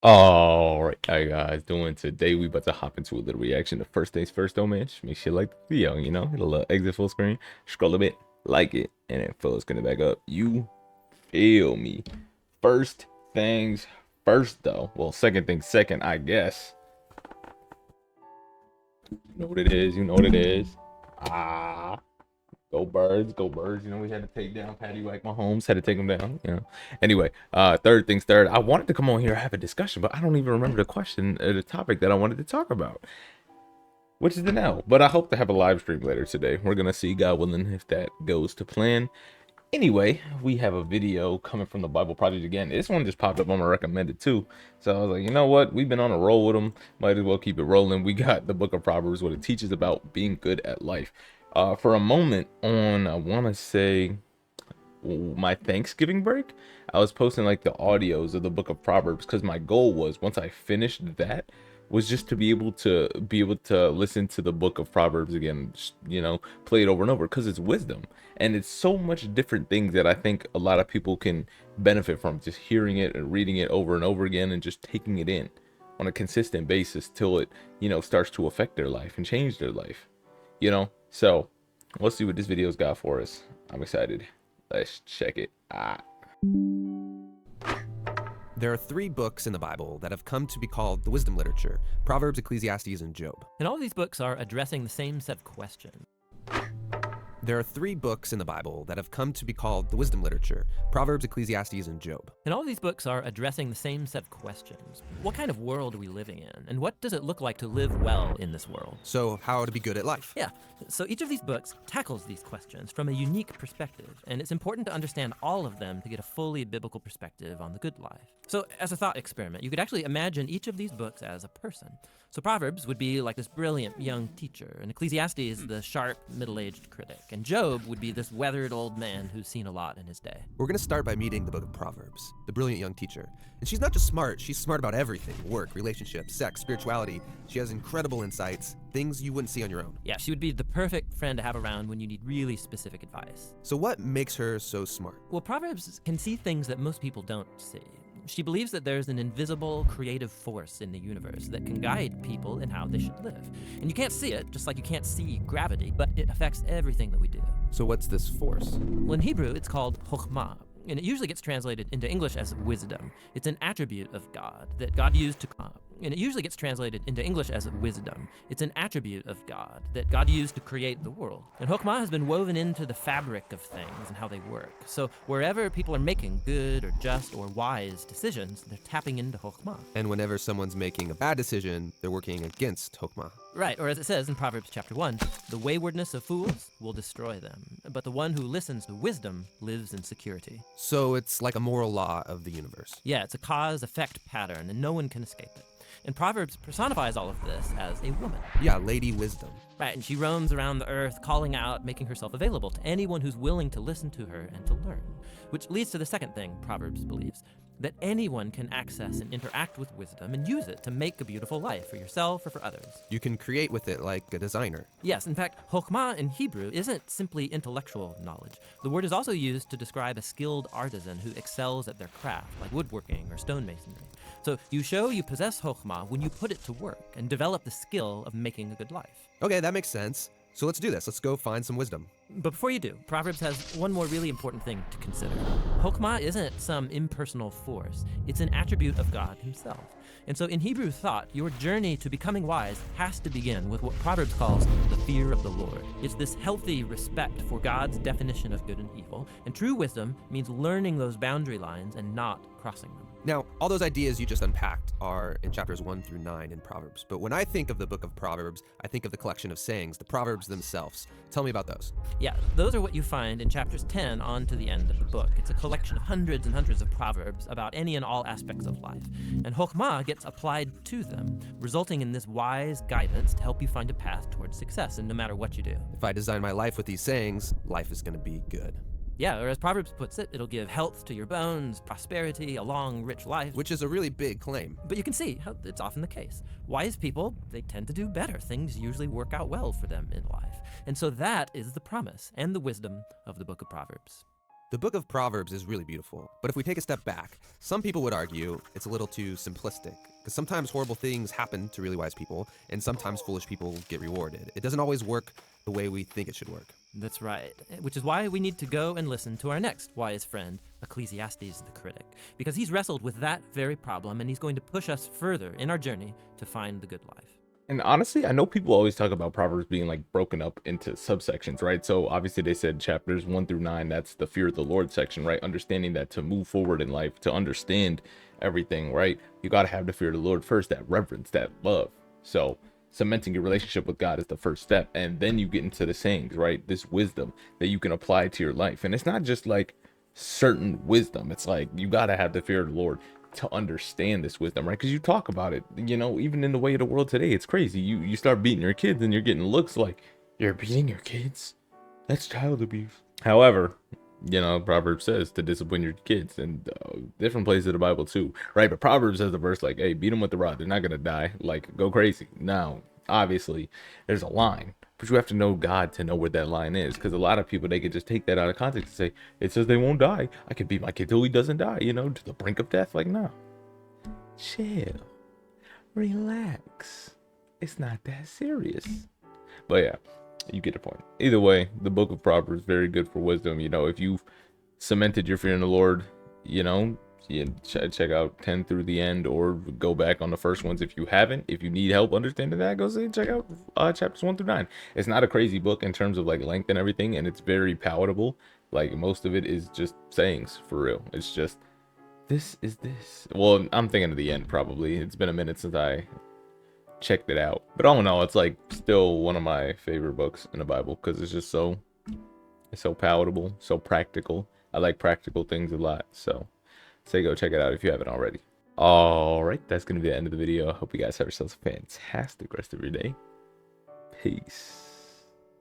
All right, guys, doing today. We about to hop into a little reaction to first things first, though, man. Just make sure you like the video, hit a little exit full screen, scroll a bit, like it, and then full screen it back up. You feel me? First things first, though. Well, second things second, I guess. You know what it is. You know what it is. Ah. Go birds, go birds. We had to take down Patty Whack Mahomes, had to take him down. Anyway, third things third. I wanted to come on here and have a discussion, but I don't even remember the question or the topic that I wanted to talk about, which is the now. But I hope to have a live stream later today. We're gonna see, God willing, if that goes to plan. Anyway, we have a video coming from the Bible Project again. This one just popped up on my recommended too. So I was like, you know what? We've been on a roll with them. Might as well keep it rolling. We got the book of Proverbs, what it teaches about being good at life. For a moment on, I want to say, my Thanksgiving break, I was posting like the audios of the book of Proverbs because my goal was, once I finished that, was just to be able to listen to the book of Proverbs again, just, play it over and over, because it's wisdom and it's so much different things that I think a lot of people can benefit from, just hearing it and reading it over and over again and just taking it in on a consistent basis till it starts to affect their life and change their life. So let's see what this video's got for us. I'm excited. Let's check it out. There are three books in the Bible that have come to be called the wisdom literature: Proverbs, Ecclesiastes, and Job. And all these books are addressing the same set of questions. There are three books in the Bible that have come to be called the wisdom literature: Proverbs, Ecclesiastes, and Job. And all these books are addressing the same set of questions. What kind of world are we living in? And what does it look like to live well in this world? So how to be good at life. Yeah, so each of these books tackles these questions from a unique perspective, and it's important to understand all of them to get a fully biblical perspective on the good life. So as a thought experiment, you could actually imagine each of these books as a person. So Proverbs would be like this brilliant young teacher, and Ecclesiastes the sharp middle-aged critic, and Job would be this weathered old man who's seen a lot in his day. We're going to start by meeting the book of Proverbs, the brilliant young teacher. And she's not just smart, she's smart about everything: work, relationships, sex, spirituality. She has incredible insights, things you wouldn't see on your own. Yeah, she would be the perfect friend to have around when you need really specific advice. So what makes her so smart? Well, Proverbs can see things that most people don't see. She believes that there's an invisible creative force in the universe that can guide people in how they should live. And you can't see it, just like you can't see gravity, but it affects everything that we do. So what's this force? Well, in Hebrew, it's called chokhmah, and it usually gets translated into English as wisdom. It's an attribute of God that God used to and it usually gets translated into English as wisdom. It's an attribute of God that God used to create the world. And chokhmah has been woven into the fabric of things and how they work. So wherever people are making good or just or wise decisions, they're tapping into chokhmah. And whenever someone's making a bad decision, they're working against chokhmah. Right, or as it says in Proverbs chapter 1, the waywardness of fools will destroy them, but the one who listens to wisdom lives in security. So it's like a moral law of the universe. Yeah, it's a cause-effect pattern, and no one can escape it. And Proverbs personifies all of this as a woman. Yeah, Lady Wisdom. Right, and she roams around the earth, calling out, making herself available to anyone who's willing to listen to her and to learn. Which leads to the second thing Proverbs believes: that anyone can access and interact with wisdom and use it to make a beautiful life for yourself or for others. You can create with it like a designer. Yes, in fact, chokhmah in Hebrew isn't simply intellectual knowledge. The word is also used to describe a skilled artisan who excels at their craft, like woodworking or stonemasonry. So you show you possess chokhmah when you put it to work and develop the skill of making a good life. Okay, that makes sense. So let's do this. Let's go find some wisdom. But before you do, Proverbs has one more really important thing to consider. Chokhmah isn't some impersonal force. It's an attribute of God himself. And so in Hebrew thought, your journey to becoming wise has to begin with what Proverbs calls the fear of the Lord. It's this healthy respect for God's definition of good and evil, and true wisdom means learning those boundary lines and not crossing them. Now, all those ideas you just unpacked are in chapters 1 through 9 in Proverbs. But when I think of the book of Proverbs, I think of the collection of sayings, the Proverbs themselves. Tell me about those. Yeah, those are what you find in chapters 10 on to the end of the book. It's a collection of hundreds and hundreds of proverbs about any and all aspects of life. And chokhmah gets applied to them, resulting in this wise guidance to help you find a path towards success, and no matter what you do. If I design my life with these sayings, life is going to be good. Yeah, or as Proverbs puts it, it'll give health to your bones, prosperity, a long, rich life. Which is a really big claim. But you can see how it's often the case. Wise people, they tend to do better. Things usually work out well for them in life. And so that is the promise and the wisdom of the book of Proverbs. The book of Proverbs is really beautiful, but if we take a step back, some people would argue it's a little too simplistic, because sometimes horrible things happen to really wise people, and sometimes foolish people get rewarded. It doesn't always work the way we think it should work. That's right, which is why we need to go and listen to our next wise friend, Ecclesiastes the critic, because he's wrestled with that very problem, and he's going to push us further in our journey to find the good life. And honestly, I know people always talk about Proverbs being like broken up into subsections, right? So obviously they said chapters 1 through 9, that's the fear of the Lord section, right? Understanding that to move forward in life, to understand everything, right? You got to have the fear of the Lord first, that reverence, that love. So cementing your relationship with God is the first step. And then you get into the sayings, right? This wisdom that you can apply to your life. And it's not just like certain wisdom. It's like you got to have the fear of the Lord to understand this wisdom, right? Because you talk about it, you know, even in the way of the world today, it's crazy. You start beating your kids and you're getting looks like, you're beating your kids? That's child abuse. However, you know, Proverbs says to discipline your kids, and different places of the Bible too, right? But Proverbs has a verse like, hey, beat them with the rod, they're not gonna die, like go crazy. Now obviously there's a line, but you have to know God to know where that line is, because a lot of people, they could just take that out of context and say it says they won't die, I could beat my kid till he doesn't die, you know, to the brink of death. Like, no, chill, relax, it's not that serious. But yeah, you get the point. Either way, the book of Proverbs very good for wisdom. You know, if you've cemented your fear in the Lord, you know, you check out 10 through the end, or go back on the first ones if you haven't. If you need help understanding that, go say check out chapters 1 through 9. It's not a crazy book in terms of like length and everything, and it's very palatable. Like most of it is just sayings for real. It's just this is this. Well, I'm thinking of the end probably. It's been a minute since I checked it out, but all in all, it's like still one of my favorite books in the Bible, because it's just so palatable, so practical. I like practical things a lot, so say go check it out if you haven't already. All right, that's gonna be the end of the video. I hope you guys have yourselves a fantastic rest of your day. Peace.